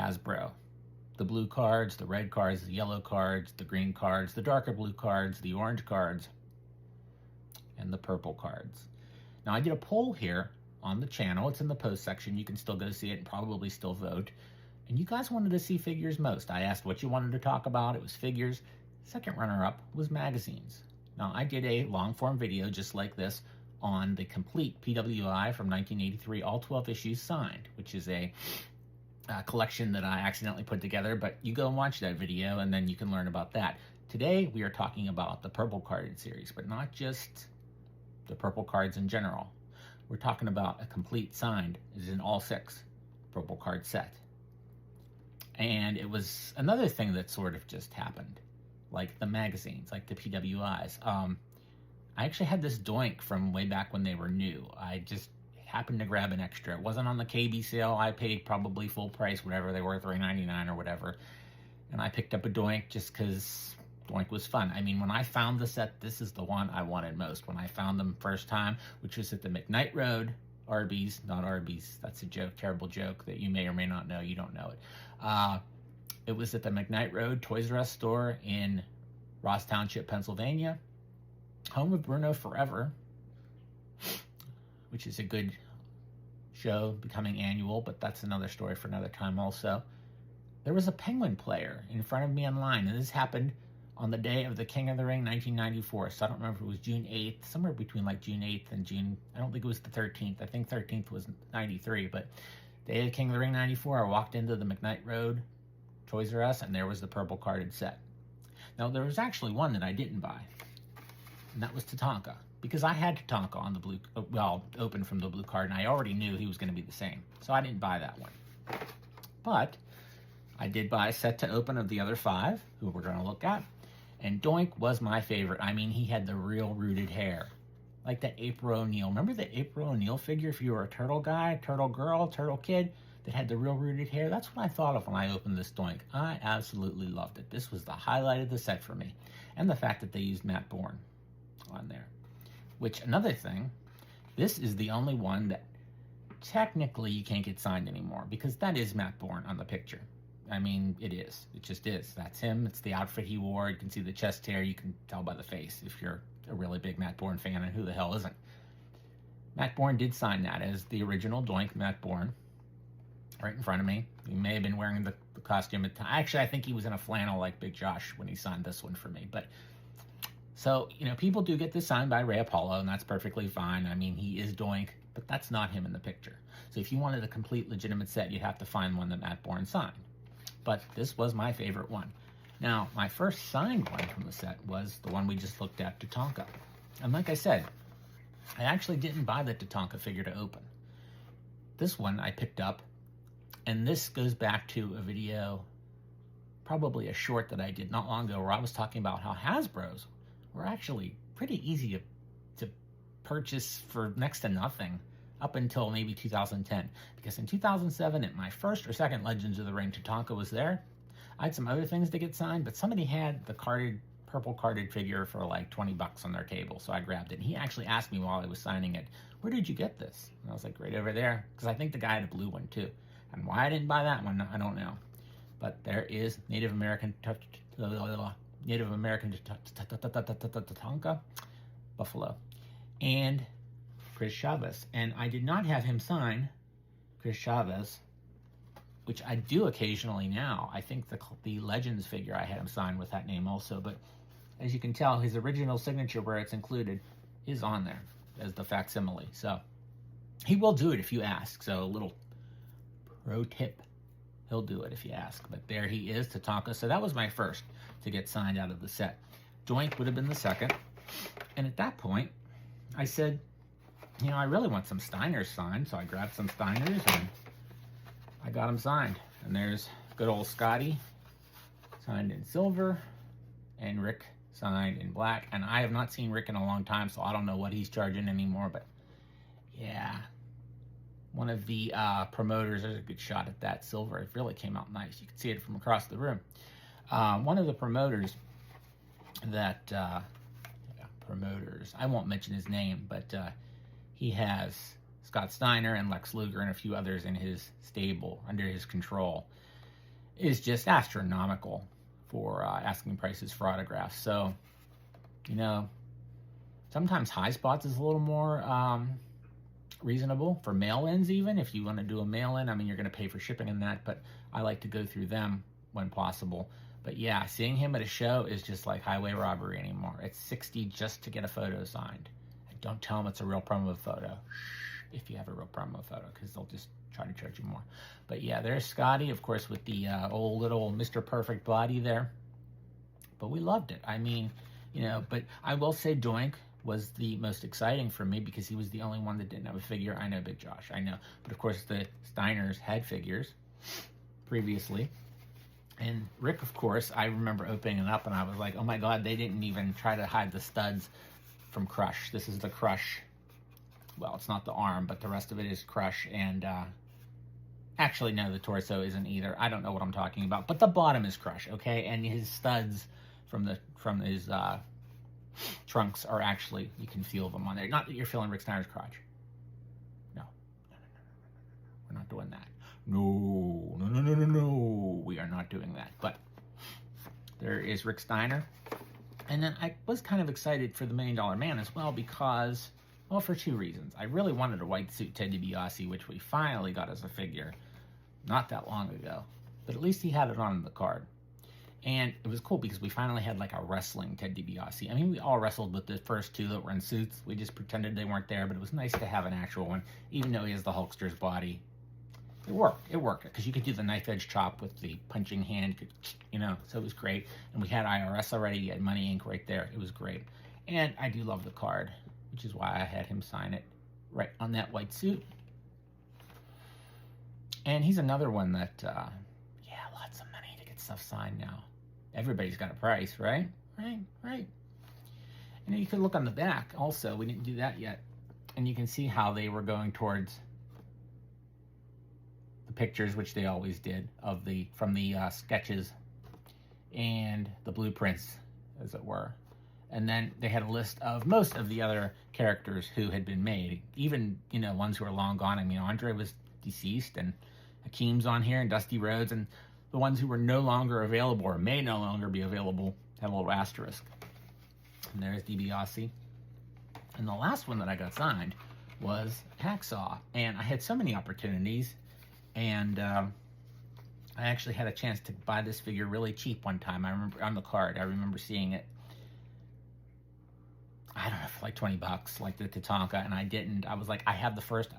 Hasbro. The blue cards, the red cards, the yellow cards, the green cards, the darker blue cards, the orange cards, and the purple cards. Now I did a poll here on the channel. It's in the post section. You can still go see it and probably still vote. And you guys wanted to see figures most. I asked what you wanted to talk about. It was figures. Second runner-up was magazines. Now I did a long-form video just like this on the complete PWI from 1983, all 12 issues signed, which is a collection that I accidentally put together, but you go and watch that video and then you can learn about that. Today we are talking about the purple carded series, but not just the purple cards in general. We're talking about a complete signed, is in all 6 purple card set. And it was another thing that sort of just happened, like the magazines, like the PWIs. I actually had this Doink from way back when they were new. I just happened to grab an extra. It wasn't on the KB sale. I paid probably full price, whatever they were, $3.99 or whatever. And I picked up a Doink just because Doink was fun. I mean, when I found the set, this is the one I wanted most. When I found them first time, which was at the McKnight Road, Arby's, not Arby's. That's a joke, terrible joke that you may or may not know. You don't know it. It was at the McKnight Road Toys R Us store in Ross Township, Pennsylvania. Home of Bruno Forever, which is a good show, becoming annual, but that's another story for another time also. There was a Penguin player in front of me in line, and this happened on the day of the King of the Ring 1994, so I don't remember if it was June 8th, somewhere between like June 8th and June, I don't think it was the 13th, I think 13th was 93, but day of King of the Ring 94, I walked into the McKnight Road Toys R Us, and there was the purple carded set. Now, there was actually one that I didn't buy, and that was Tatanka, because I had Tatanka on the blue, well, open from the blue card, and I already knew he was going to be the same, so I didn't buy that one. But I did buy a set to open of the other 5, who we're going to look at, and Doink was my favorite. I mean, he had the real rooted hair, like that April O'Neil. Remember the April O'Neil figure if you were a turtle guy, turtle girl, turtle kid that had the real rooted hair? That's what I thought of when I opened this Doink. I absolutely loved it. This was the highlight of the set for me, and the fact that they used Matt Bourne on there. Which, another thing, this is the only one that technically you can't get signed anymore, because that is Matt Bourne on the picture. I mean, it is. It just is. That's him. It's the outfit he wore. You can see the chest hair. You can tell by the face if you're a really big Matt Bourne fan, and who the hell isn't. Matt Bourne did sign that as the original Doink Matt Bourne right in front of me. He may have been wearing the costume at the time. Actually, I think he was in a flannel like Big Josh when he signed this one for me. But so, you know, people do get this signed by Ray Apollo, and that's perfectly fine. I mean, he is Doink, but that's not him in the picture. So if you wanted a complete legitimate set, you'd have to find one that Matt Bourne signed. But this was my favorite one. Now, my first signed one from the set was the one we just looked at, Tatanka. And like I said, I actually didn't buy the Tatanka figure to open. This one I picked up, and this goes back to a video, probably a short that I did not long ago, where I was talking about how Hasbro's were actually pretty easy to purchase for next to nothing up until maybe 2010. Because in 2007, at my first or second Legends of the Ring, Tatanka was there. I had some other things to get signed, but somebody had the purple carded figure for like 20 bucks on their table, so I grabbed it. And he actually asked me while I was signing it, where did you get this? And I was like, right over there, because I think the guy had a blue one too. And why I didn't buy that one, I don't know. But there is Native American Tatanka, Buffalo, and Chris Chavez. And I did not have him sign Chris Chavez, which I do occasionally now. I think the Legends figure I had him sign with that name also, but as you can tell, his original signature where it's included is on there as the facsimile. So he will do it if you ask. So a little pro tip, he'll do it if you ask. But there he is, Tatanka. So that was my first to get signed out of the set. Doink would have been the second. And at that point, I said, you know, I really want some Steiners signed. So I grabbed some Steiners and I got them signed. And there's good old Scotty, signed in silver, and Rick signed in black. And I have not seen Rick in a long time, so I don't know what he's charging anymore. But yeah, one of the promoters, there's a good shot at that silver. It really came out nice. You can see it from across the room. One of the promoters that, I won't mention his name, but he has Scott Steiner and Lex Luger and a few others in his stable, under his control. is just astronomical for asking prices for autographs. So, you know, sometimes High Spots is a little more reasonable for mail-ins, even if you want to do a mail-in. I mean, you're going to pay for shipping and that, but I like to go through them when possible. But yeah, seeing him at a show is just like highway robbery anymore. It's $60 just to get a photo signed. And don't tell them it's a real promo photo, if you have a real promo photo, because they'll just try to charge you more. But yeah, there's Scotty, of course, with the old little Mr. Perfect body there. But we loved it. I mean, you know, but I will say Doink was the most exciting for me because he was the only one that didn't have a figure. I know Big Josh, I know. But of course, the Steiners had figures previously. And Rick, of course, I remember opening it up and I was like, oh my God, they didn't even try to hide the studs from Crush. This is the Crush. Well, it's not the arm, but the rest of it is Crush. And actually, no, the torso isn't either. I don't know what I'm talking about. But the bottom is Crush, okay? And his studs from his trunks are actually, you can feel them on there. Not that you're feeling Rick Steiner's crotch. No. We're not doing that. No. We are not doing that. But there is Rick Steiner. And then I was kind of excited for the $1 Million Man as well because, well, for two reasons. I really wanted a white suit Ted DiBiase, which we finally got as a figure not that long ago. But at least he had it on the card. And it was cool because we finally had like a wrestling Ted DiBiase. I mean, we all wrestled with the first two that were in suits. We just pretended they weren't there, but it was nice to have an actual one, even though he has the Hulkster's body. It worked, because you could do the knife edge chop with the punching hand, you know, so it was great. And we had IRS already, you had Money Inc. right there. It was great. And I do love the card, which is why I had him sign it right on that white suit. And he's another one that, yeah, lots of money to get stuff signed now. Everybody's got a price, right? Right. And then you can look on the back also. We didn't do that yet. And you can see how they were going towards the pictures, which they always did, from the sketches and the blueprints, as it were. And then they had a list of most of the other characters who had been made, even, you know, ones who are long gone. I mean, Andre was deceased, and Hakeem's on here, and Dusty Rhodes, and the ones who were no longer available or may no longer be available had a little asterisk. And there's DiBiase. And the last one that I got signed was Hacksaw. And I had so many opportunities. And I actually had a chance to buy this figure really cheap one time. I remember on the card, I remember seeing it, I don't know, for like $20, like the Tatanka. And I didn't. I was like, I have the first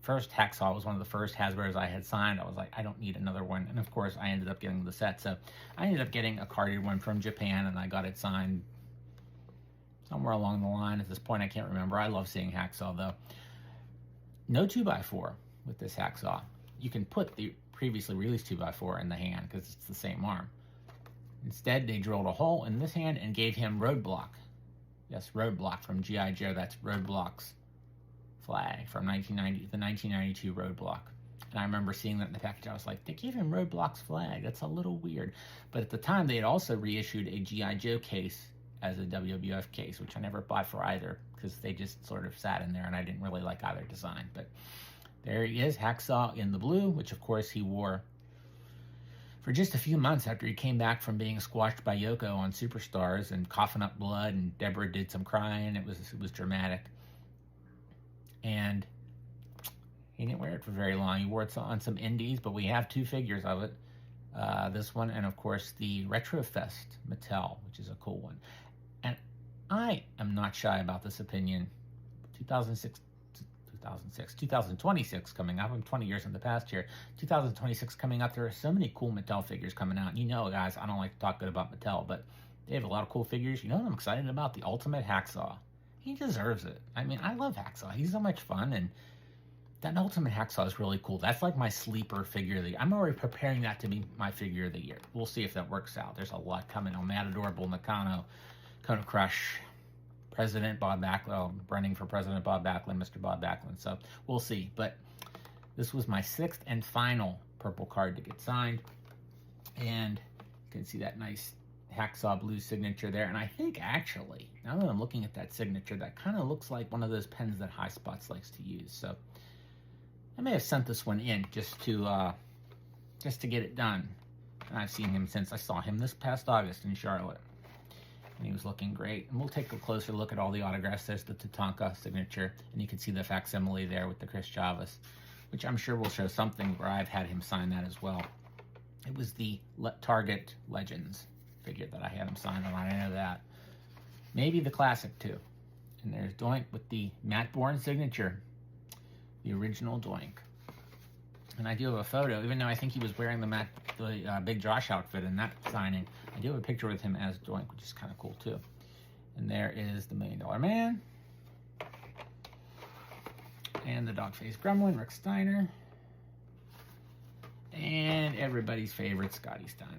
Hacksaw was one of the first Hasbros I had signed. I was like, I don't need another one. And of course, I ended up getting the set. So I ended up getting a carded one from Japan, and I got it signed somewhere along the line. At this point, I can't remember. I love seeing Hacksaw, though. No 2x4 with this Hacksaw. You can put the previously released 2x4 in the hand because it's the same arm. Instead, they drilled a hole in this hand and gave him Roadblock. Yes, Roadblock from G.I. Joe. That's Roadblock's flag from the 1992 Roadblock. And I remember seeing that in the package. I was like, they gave him Roadblock's flag. That's a little weird. But at the time, they had also reissued a G.I. Joe case as a WWF case, which I never bought for either because they just sort of sat in there and I didn't really like either design. But there he is, Hacksaw in the blue, which of course he wore for just a few months after he came back from being squashed by Yoko on Superstars and coughing up blood, and Deborah did some crying. It was dramatic. And he didn't wear it for very long. He wore it on some indies, but we have two figures of it. This one, and of course the Retrofest Mattel, which is a cool one. And I am not shy about this opinion. 2026 coming up. I'm 20 years in the past here. 2026 coming up. There are so many cool Mattel figures coming out. And you know, guys, I don't like to talk good about Mattel, but they have a lot of cool figures. You know what I'm excited about? The Ultimate Hacksaw. He deserves it. I mean, I love Hacksaw. He's so much fun, and that Ultimate Hacksaw is really cool. That's like my sleeper figure of the year. I'm already preparing that to be my figure of the year. We'll see if that works out. There's a lot coming on Matador, Bull Nakano, Cone of Crush, President Bob Backlund, running for President Bob Backlund, Mr. Bob Backlund. So we'll see. But this was my sixth and final purple card to get signed. And you can see that nice Hacksaw blue signature there. And I think actually, now that I'm looking at that signature, that kind of looks like one of those pens that High Spots likes to use. So I may have sent this one in just to get it done. And I've seen him since I saw him this past August in Charlotte. And he was looking great. And we'll take a closer look at all the autographs. There's the Tatanka signature, and you can see the facsimile there with the Chris Chavez, which I'm sure will show something where I've had him sign that as well. It was the Target Legends figure that I had him sign on. I know that. Maybe the classic too. And there's Doink with the Matt Bourne signature, the original Doink. And I do have a photo, even though I think he was wearing the Big Josh outfit in that signing. I do have a picture with him as Doink, which is kind of cool too. And there is the $1 Million Man. And the dog-faced gremlin, Rick Steiner. And everybody's favorite, Scotty Steiner.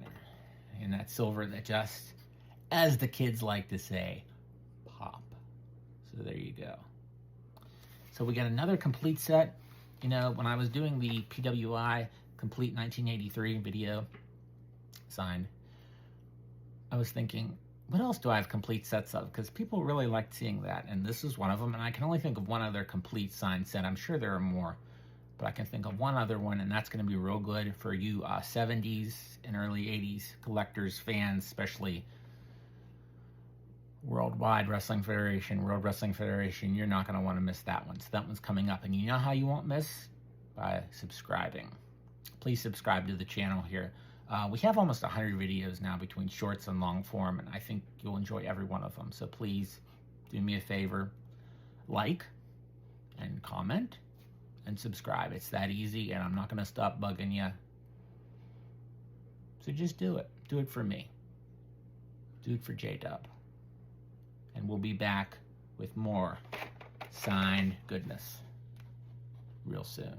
And that silver that just, as the kids like to say, pop. So there you go. So we got another complete set. You know, when I was doing the PWI Complete 1983 video signed, I was thinking, what else do I have complete sets of? Because people really liked seeing that, and this is one of them, and I can only think of one other complete signed set. I'm sure there are more, but I can think of one other one, and that's going to be real good for you 70s and early 80s collectors, fans, especially Worldwide Wrestling Federation, World Wrestling Federation. You're not going to want to miss that one. So that one's coming up. And you know how you won't miss? By subscribing. Please subscribe to the channel here. We have almost 100 videos now between shorts and long form, and I think you'll enjoy every one of them. So please do me a favor. Like and comment and subscribe. It's that easy, and I'm not going to stop bugging you. So just do it. Do it for me. Do it for J-Dub. And we'll be back with more signed goodness real soon.